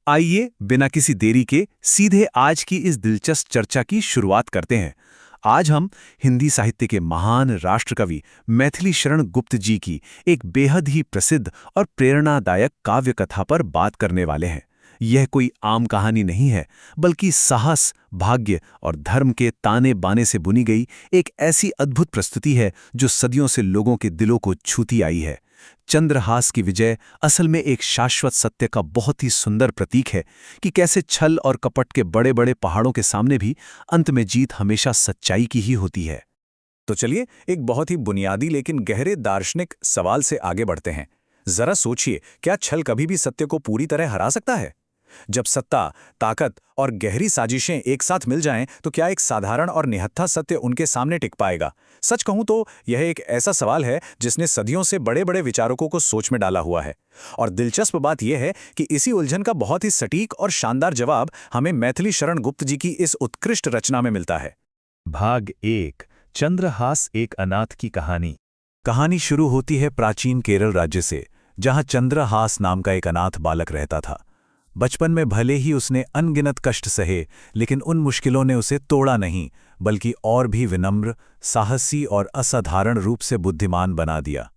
आइए बिना किसी देरी के सीधे आज की इस दिलचस्प चर्चा की शुरुआत करते हैं। आज हम हिंदी साहित्य के महान राष्ट्रकवि मैथिली शरण गुप्त जी की एक बेहद ही प्रसिद्ध और प्रेरणादायक काव्य कथा पर बात करने वाले हैं। यह कोई आम कहानी नहीं है, बल्कि साहस, भाग्य और धर्म के ताने बाने से बुनी गई एक ऐसी अद्भुत प्रस्तुति है जो सदियों से लोगों के दिलों को छूती आई है। चंद्रहास की विजय असल में एक शाश्वत सत्य का बहुत ही सुंदर प्रतीक है कि कैसे छल और कपट के बड़े बड़े पहाड़ों के सामने भी अंत में जीत हमेशा सच्चाई की ही होती है। तो चलिए एक बहुत ही बुनियादी लेकिन गहरे दार्शनिक सवाल से आगे बढ़ते हैं। जरा सोचिए, क्या छल कभी भी सत्य को पूरी तरह हरा सकता है? जब सत्ता, ताकत और गहरी साजिशें एक साथ मिल जाएं, तो क्या एक साधारण और निहत्था सत्य उनके सामने टिक पाएगा? सच कहूं तो यह एक ऐसा सवाल है जिसने सदियों से बड़े बड़े विचारकों को सोच में डाला हुआ है। और दिलचस्प बात यह है कि इसी उलझन का बहुत ही सटीक और शानदार जवाब हमें मैथिली शरण गुप्त जी की इस उत्कृष्ट रचना में मिलता है। भाग 1, चंद्रहास एक अनाथ की कहानी। कहानी शुरू होती है प्राचीन केरल राज्य से, जहां चंद्रहास नाम का एक अनाथ बालक रहता था। बचपन में भले ही उसने अनगिनत कष्ट सहे, लेकिन उन मुश्किलों ने उसे तोड़ा नहीं, बल्कि और भी विनम्र, साहसी और असाधारण रूप से बुद्धिमान बना दिया।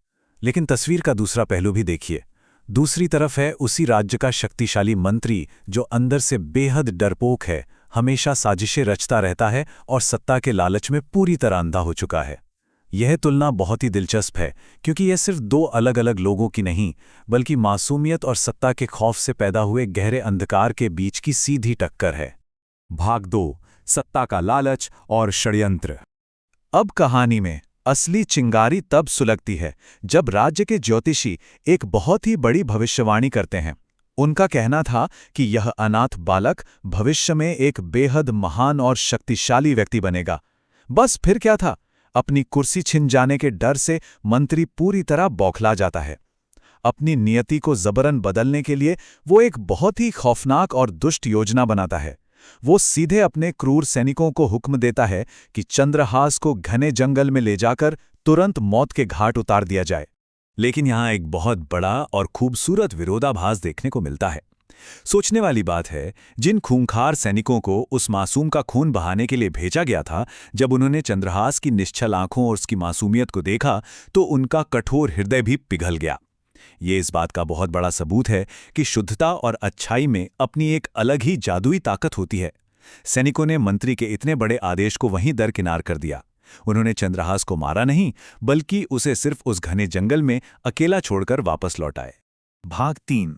लेकिन तस्वीर का दूसरा पहलू भी देखिए। दूसरी तरफ है उसी राज्य का शक्तिशाली मंत्री, जो अंदर से बेहद डरपोक है, हमेशा साजिशें रचता रहता है और सत्ता के लालच में पूरी तरह अंधा हो चुका है। यह तुलना बहुत ही दिलचस्प है, क्योंकि यह सिर्फ दो अलग अलग लोगों की नहीं, बल्कि मासूमियत और सत्ता के खौफ से पैदा हुए गहरे अंधकार के बीच की सीधी टक्कर है। भाग 2, सत्ता का लालच और षड्यंत्र। अब कहानी में असली चिंगारी तब सुलगती है जब राज्य के ज्योतिषी एक बहुत ही बड़ी भविष्यवाणी करते हैं। उनका कहना था कि यह अनाथ बालक भविष्य में एक बेहद महान और शक्तिशाली व्यक्ति बनेगा। बस फिर क्या था, अपनी कुर्सी छिन जाने के डर से मंत्री पूरी तरह बौखला जाता है। अपनी नियति को जबरन बदलने के लिए वो एक बहुत ही खौफनाक और दुष्ट योजना बनाता है। वो सीधे अपने क्रूर सैनिकों को हुक्म देता है कि चंद्रहास को घने जंगल में ले जाकर तुरंत मौत के घाट उतार दिया जाए। लेकिन यहाँ एक बहुत बड़ा और खूबसूरत विरोधाभास देखने को मिलता है। सोचने वाली बात है, जिन खूंखार सैनिकों को उस मासूम का खून बहाने के लिए भेजा गया था, जब उन्होंने चंद्रहास की निश्चल आंखों और उसकी मासूमियत को देखा, तो उनका कठोर हृदय भी पिघल गया। ये इस बात का बहुत बड़ा सबूत है कि शुद्धता और अच्छाई में अपनी एक अलग ही जादुई ताकत होती है। सैनिकों ने मंत्री के इतने बड़े आदेश को वहीं दरकिनार कर दिया। उन्होंने चंद्रहास को मारा नहीं, बल्कि उसे सिर्फ उस घने जंगल में अकेला छोड़कर वापस लौटाए। भाग 3,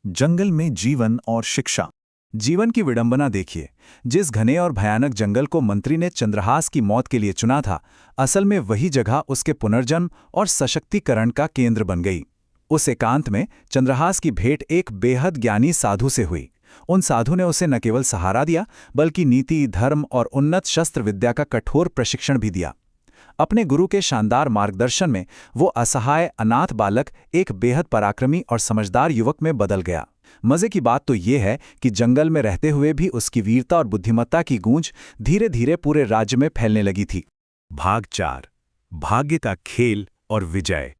जंगल में जीवन और शिक्षा। जीवन की विडंबना देखिए। जिस घने और भयानक जंगल को मंत्री ने चंद्रहास की मौत के लिए चुना था, असल में वही जगह उसके पुनर्जन्म और सशक्तिकरण का केंद्र बन गई। उस एकांत में चंद्रहास की भेंट एक बेहद ज्ञानी साधु से हुई। उन साधु ने उसे न केवल सहारा दिया, बल्कि नीति, धर्म और उन्नत शस्त्र विद्या का कठोर प्रशिक्षण भी दिया। अपने गुरु के शानदार मार्गदर्शन में वो असहाय अनाथ बालक एक बेहद पराक्रमी और समझदार युवक में बदल गया। मजे की बात तो ये है कि जंगल में रहते हुए भी उसकी वीरता और बुद्धिमत्ता की गूंज धीरे धीरे पूरे राज्य में फैलने लगी थी। भाग 4, भाग्य का खेल और विजय।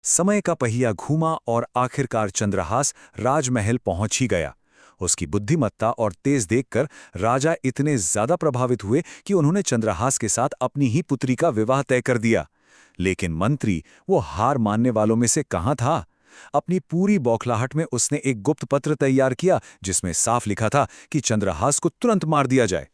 समय का पहिया घूमा और आखिरकार चंद्रहास राजमहल पहुंच ही गया। उसकी बुद्धिमत्ता और तेज देखकर राजा इतने ज्यादा प्रभावित हुए कि उन्होंने चंद्रहास के साथ अपनी ही पुत्री का विवाह तय कर दिया। लेकिन मंत्री वो हार मानने वालों में से कहाँ था। अपनी पूरी बौखलाहट में उसने एक गुप्त पत्र तैयार किया, जिसमें साफ लिखा था कि चंद्रहास को तुरंत मार दिया जाए।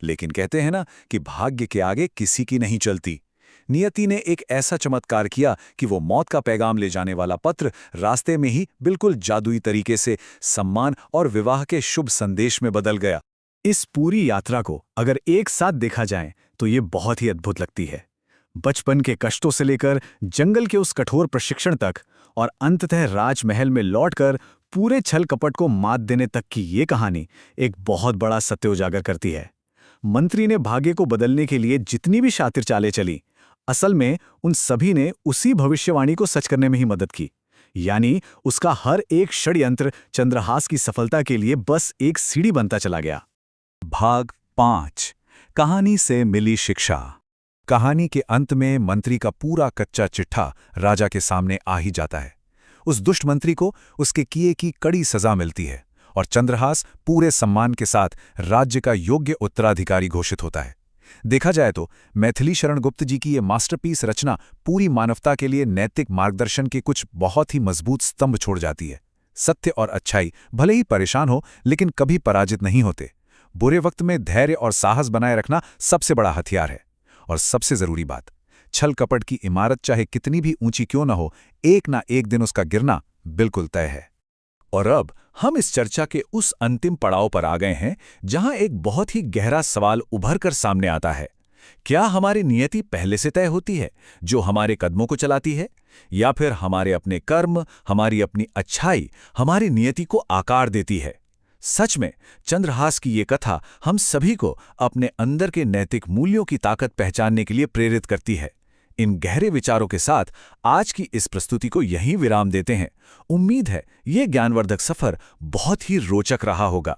लेकिन कहते हैं ना कि भाग्य के आगे किसी की नहीं चलती। नियति ने एक ऐसा चमत्कार किया कि वो मौत का पैगाम ले जाने वाला पत्र रास्ते में ही बिल्कुल जादुई तरीके से सम्मान और विवाह के शुभ संदेश में बदल गया। इस पूरी यात्रा को अगर एक साथ देखा जाए तो ये बहुत ही अद्भुत लगती है। बचपन के कष्टों से लेकर जंगल के उस कठोर प्रशिक्षण तक, और अंततः राजमहल में लौटकर पूरे छल कपट को मात देने तक की ये कहानी एक बहुत बड़ा सत्य उजागर करती है। मंत्री ने भाग्य को बदलने के लिए जितनी भी शातिर चालें चली, असल में उन सभी ने उसी भविष्यवाणी को सच करने में ही मदद की। यानी उसका हर एक षड्यंत्र चंद्रहास की सफलता के लिए बस एक सीढ़ी बनता चला गया। भाग 5, कहानी से मिली शिक्षा। कहानी के अंत में मंत्री का पूरा कच्चा चिट्ठा राजा के सामने आ ही जाता है। उस दुष्ट मंत्री को उसके किए की कड़ी सजा मिलती है और चंद्रहास पूरे सम्मान के साथ राज्य का योग्य उत्तराधिकारी घोषित होता है। देखा जाए तो मैथिली शरण गुप्त जी की ये मास्टरपीस रचना पूरी मानवता के लिए नैतिक मार्गदर्शन के कुछ बहुत ही मजबूत स्तंभ छोड़ जाती है। सत्य और अच्छाई भले ही परेशान हो, लेकिन कभी पराजित नहीं होते। बुरे वक्त में धैर्य और साहस बनाए रखना सबसे बड़ा हथियार है। और सबसे जरूरी बात, छल कपट की इमारत चाहे कितनी भी ऊंची क्यों न हो, एक ना एक दिन उसका गिरना बिल्कुल तय है। और अब हम इस चर्चा के उस अंतिम पड़ाव पर आ गए हैं जहां एक बहुत ही गहरा सवाल उभर कर सामने आता है। क्या हमारी नियति पहले से तय होती है, जो हमारे कदमों को चलाती है, या फिर हमारे अपने कर्म, हमारी अपनी अच्छाई हमारी नियति को आकार देती है? सच में चंद्रहास की ये कथा हम सभी को अपने अंदर के नैतिक मूल्यों की ताकत पहचानने के लिए प्रेरित करती है। इन गहरे विचारों के साथ आज की इस प्रस्तुति को यहीं विराम देते हैं। उम्मीद है ये ज्ञानवर्धक सफर बहुत ही रोचक रहा होगा।